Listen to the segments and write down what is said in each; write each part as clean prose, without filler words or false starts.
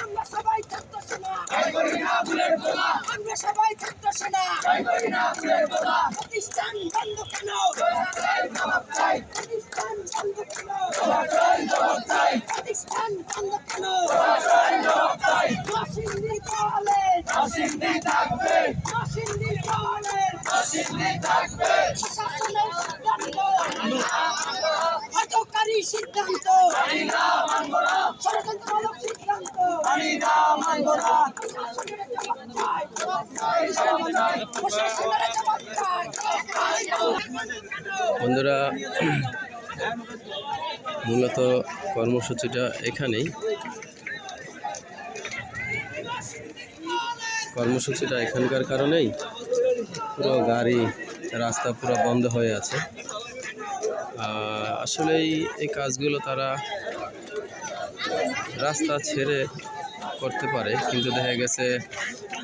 আমরা সবাই ছাত্র সেনা, আমরা সবাই ছাত্র সেনা। প্রতিষ্ঠান বন্ধ কেন? প্রতিষ্ঠান বন্ধ কেন? প্রতিষ্ঠান বন্ধ কেন? নরসিংদী কলেজ প্রশাসনের সিদ্ধান্ত হতকারী সিদ্ধান্ত, ষড়যন্ত্রমূলক সিদ্ধান্ত। বন্ধুরা, মূলত কর্মসূচিটা এখানেই। কর্মসূচিটা এখানকার কারণেই পুরো গাড়ি রাস্তা পুরো বন্ধ হয়ে আছে। আসলেই এই কাজগুলো তারা রাস্তা ছেড়ে করতে পারে, কিন্তু দেখা গেছে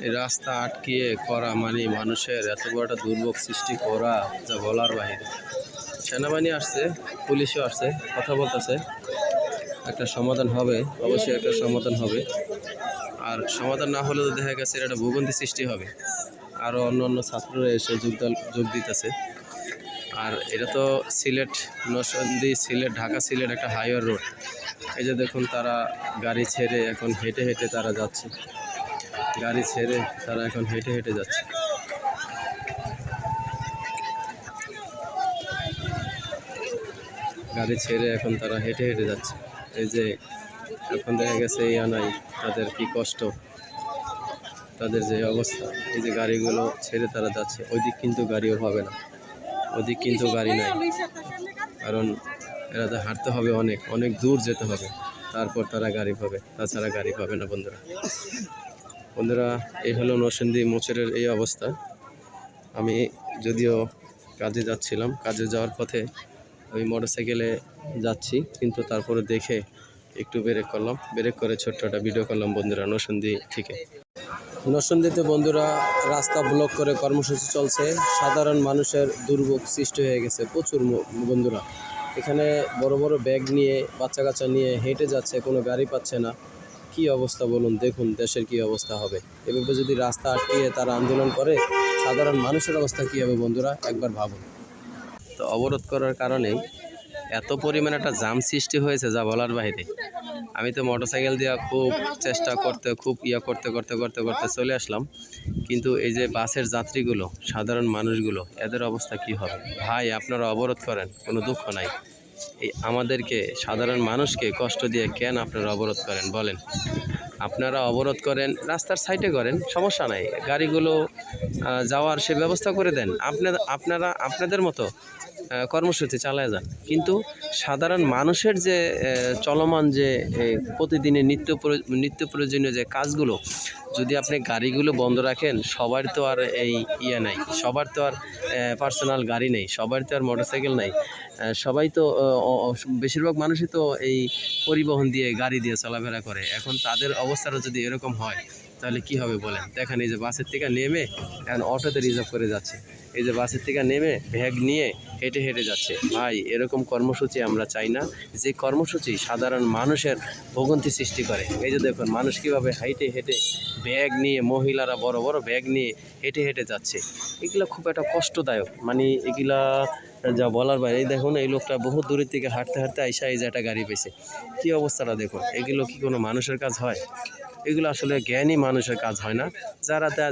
এই রাস্তা আটকিয়ে করা মানে মানুষের এত বড় একটা দুর্ভোগ সৃষ্টি করা যা বলার বাহিরে। সেনাবাহিনী আসছে, পুলিশও আসছে, কথা বলতেছে, একটা সমাধান হবে, অবশ্যই একটা সমাধান হবে। আর সমাধান না হলেও দেখা গেছে এটা একটা ভোগান্তি সৃষ্টি হবে। আরও অন্য অন্য ছাত্ররা এসে যোগ দিতেছে। আর এটা তো সিলেট, নরসিংদী, সিলেট, ঢাকা সিলেট একটা হাইওয়ে রোড। এই যে দেখুন, তারা গাড়ি ছেড়ে এখন হেঁটে হেঁটে তারা যাচ্ছে। গাড়ি ছেড়ে তারা এখন হেঁটে হেঁটে যাচ্ছে। গাড়ি ছেড়ে এখন তারা হেঁটে হেঁটে যাচ্ছে। এই যে এখন দেখা গেছে নাই তাদের কি কষ্ট, তাদের যে অবস্থা। এই যে গাড়িগুলো ছেড়ে তারা যাচ্ছে। ওইদিক কিন্তু গাড়িও হবে না, ওদিক কিন্তু গাড়ি নাই, কারণ এরা তো হাঁটতে হবে, অনেক অনেক দূর যেতে হবে, তারপর তারা গাড়ি পাবে, তাছাড়া গাড়ি পাবে না। বন্ধুরা, এই হলো নরসিংদী মোচরের এই অবস্থা। আমি যদিও কাজে যাচ্ছিলাম, কাজে যাওয়ার পথে ওই মোটরসাইকেলে যাচ্ছি, কিন্তু তারপরে দেখে একটু ব্রেক করলাম, ব্রেক করে ছোট্ট একটা ভিডিও করলাম বন্ধুরা নরসিংদী থেকে। নরসিংদীতে বন্ধুরা রাস্তা ব্লক করে কর্মসূচি চলছে। সাধারণ মানুষের দুর্ভোগ সৃষ্টি হয়ে গেছে প্রচুর। বন্ধুরা, এখানে বড় বড় ব্যাগ নিয়ে বাচ্চা কাচ্চা নিয়ে হেঁটে যাচ্ছে, কোনো গাড়ি পাচ্ছে না। কি অবস্থা বলুন, দেখুন দেশের কি অবস্থা হবে। এভাবে যদি রাস্তা আটকিয়ে তারা আন্দোলন করে, সাধারণ মানুষের অবস্থা কী হবে বন্ধুরা, একবার ভাবুন। তো অবরোধ করার কারণে এত পরিমাণ একটা জাম সৃষ্টি হয়েছে যা বলার বাইরে। আমি তো মোটরসাইকেল দিয়ে খুব চেষ্টা করতে করতে চলে আসলাম, কিন্তু এই যে বাসের যাত্রীগুলো, সাধারণ মানুষগুলো, এদের অবস্থা কি হবে ভাই? আপনারা অবরোধ করেন, কোনো দুঃখ নাই। এই আমাদেরকে, সাধারণ মানুষকে কষ্ট দিয়ে কেন আপনারা অবরোধ করেন বলেন? আপনারা অবরোধ করেন, রাস্তার সাইডে করেন, সমস্যা নাই, গাড়িগুলো যাওয়ার সে ব্যবস্থা করে দেন। আপনারা আপনাদের মতো কর্মসূচি চালায় যান, কিন্তু সাধারণ মানুষের যে চলমান যে প্রতিদিনের নিত্য প্রয়োজনীয় যে কাজগুলো, যদি আপনি গাড়িগুলো বন্ধ রাখেন, সবার তো আর এই নাই, সবার তো আর পার্সোনাল গাড়ি নেই, সবার তো আর মোটরসাইকেল নাই, সবাই তো বেশিরভাগ মানুষই তো এই পরিবহন দিয়ে, গাড়ি দিয়ে চলাফেরা করে। এখন তাদের অবস্থাটা যদি এরকম হয়, তাহলে কি হবে বলেন? দেখেন, এই যে বাসের থেকে নেমে এখন অটোতে রিজার্ভ করে যাচ্ছে, এই যে বাসের থেকে নেমে ব্যাগ নিয়ে হেঁটে হেঁটে যাচ্ছে। ভাই, এরকম কর্মসূচি আমরা চাই না, যে কর্মসূচি সাধারণ মানুষের ভোগান্তি সৃষ্টি করে। এই যে দেখুন, মানুষ কীভাবে হেঁটে হেঁটে ব্যাগ নিয়ে, মহিলারা বড় বড় ব্যাগ নিয়ে হেঁটে হেঁটে যাচ্ছে। এগুলো খুব একটা কষ্টদায়ক, মানে এগুলা যা বলার বাইরে। এই দেখুন, এই লোকটা বহু দূরের থেকে হাঁটতে হাঁটতে আইসা এই যে একটা গাড়ি পেয়েছে। কী অবস্থাটা দেখুন, এগুলো কি কোনো মানুষের কাজ হয়? এগুলো আসলে জ্ঞানী মানুষের কাজ হয় না।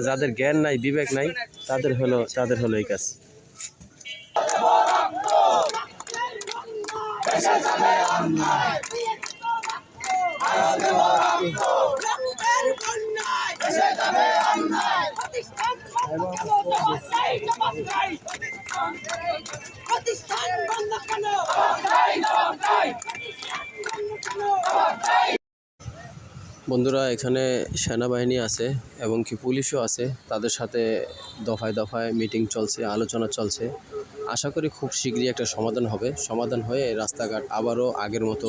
যাদের জ্ঞান নাই, বিবেক নাই, তাদের হলো এই কাজ। বন্ধুরা, এখানে সেনাবাহিনী আছে এবং কি পুলিশও আছে, তাদের সাথে দফায় দফায় মিটিং চলছে, আলোচনা চলছে। আশা করি খুব শীঘ্রই একটা সমাধান হবে। সমাধান হয়ে রাস্তাঘাট আবারও আগের মতো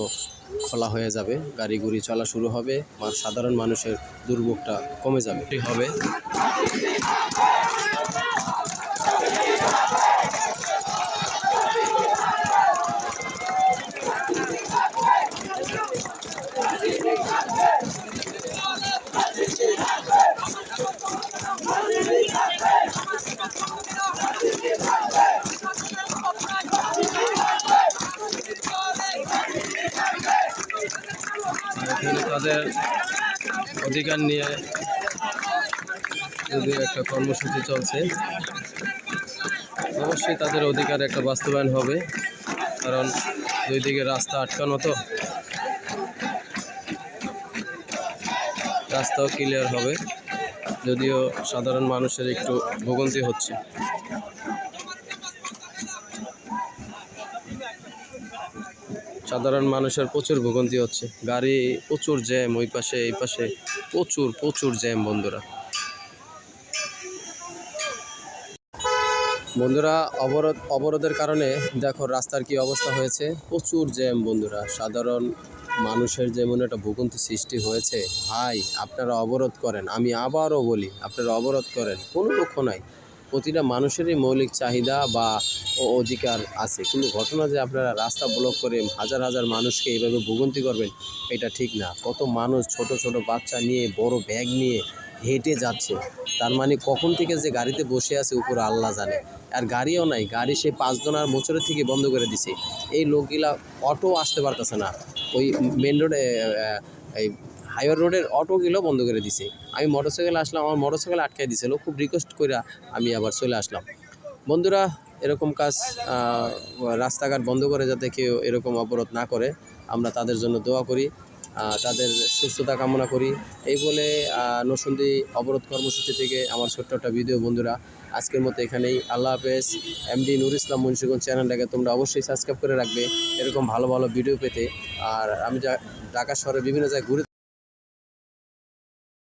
খোলা হয়ে যাবে, গাড়ি গুড়ি চলা শুরু হবে, আর সাধারণ মানুষের দুর্ভোগটা কমে যাবে হবে। এখানে তাদের অধিকার নিয়ে যদি একটা কর্মসূচি চলছে, অবশ্যই তাদের অধিকার একটা বাস্তবায়ন হবে, কারণ দুই দিকে রাস্তা আটকানো, তো রাস্তাও ক্লিয়ার হবে, যদিও সাধারণ মানুষের একটু ভোগান্তি হচ্ছে। সাধারণ মানুষের প্রচুর ভোগান্তি হচ্ছে, গাড়ি প্রচুর জ্যাম, ওই পাশে এই পাশে প্রচুর জ্যাম বন্ধুরা। অবরোধের কারণে দেখো রাস্তার কি অবস্থা হয়েছে, প্রচুর জ্যাম বন্ধুরা। সাধারণ মানুষের যেমন একটা ভোগান্তি সৃষ্টি হয়েছে, ভাই আপনারা অবরোধ করেন, আমি আবারও বলি আপনারা অবরোধ করেন, কোনো দুঃখ নাই। প্রতিটা মানুষেরই মৌলিক চাহিদা বা অধিকার আছে, কিন্তু ঘটনা যে আপনারা রাস্তা ব্লক করে হাজার মানুষকে এইভাবে ভোগান্তি করবেন, এটা ঠিক না। কত মানুষ ছোট বাচ্চা নিয়ে, বড় ব্যাগ নিয়ে হেঁটে যাচ্ছে, তার মানে কখন থেকে যে গাড়িতে বসে আছে উপরে আল্লাহ জানে। আর গাড়িও নাই, গাড়ি সে 5 জনের বছরের থেকে বন্ধ করে দিছে। এই লোকগুলা অটো আসতে পারতেছে না, ওই মেন রোডে এই হাইওয়ে রোডের অটোগুলো বন্ধ করে দিছে। আমি মোটরসাইকেল আসলাম, আমার মোটরসাইকেল আটকাই দিছিল, খুব রিকোয়েস্ট করে আমি আবার চলে আসলাম। বন্ধুরা, এরকম কাজ রাস্তাঘাট বন্ধ করে যাতে কেউ এরকম অবরোধ না করে, আমরা তাদের জন্য দোয়া করি, তাদের সুস্থতা কামনা করি। এই বলে নরসিংদী অবরোধ কর্মসূচি থেকে আমার ছোট্ট একটা ভিডিও বন্ধুরা, আজকের মতো এখানেই। আল্লাহ হাফেজ। এমডি নুর ইসলাম মুন্সিগঞ্জ চ্যানেলটাকে তোমরা অবশ্যই সাবস্ক্রাইব করে রাখবে এরকম ভালো ভিডিও পেতে। আর আমি ঢাকা শহরের বিভিন্ন জায়গায় ঘুরে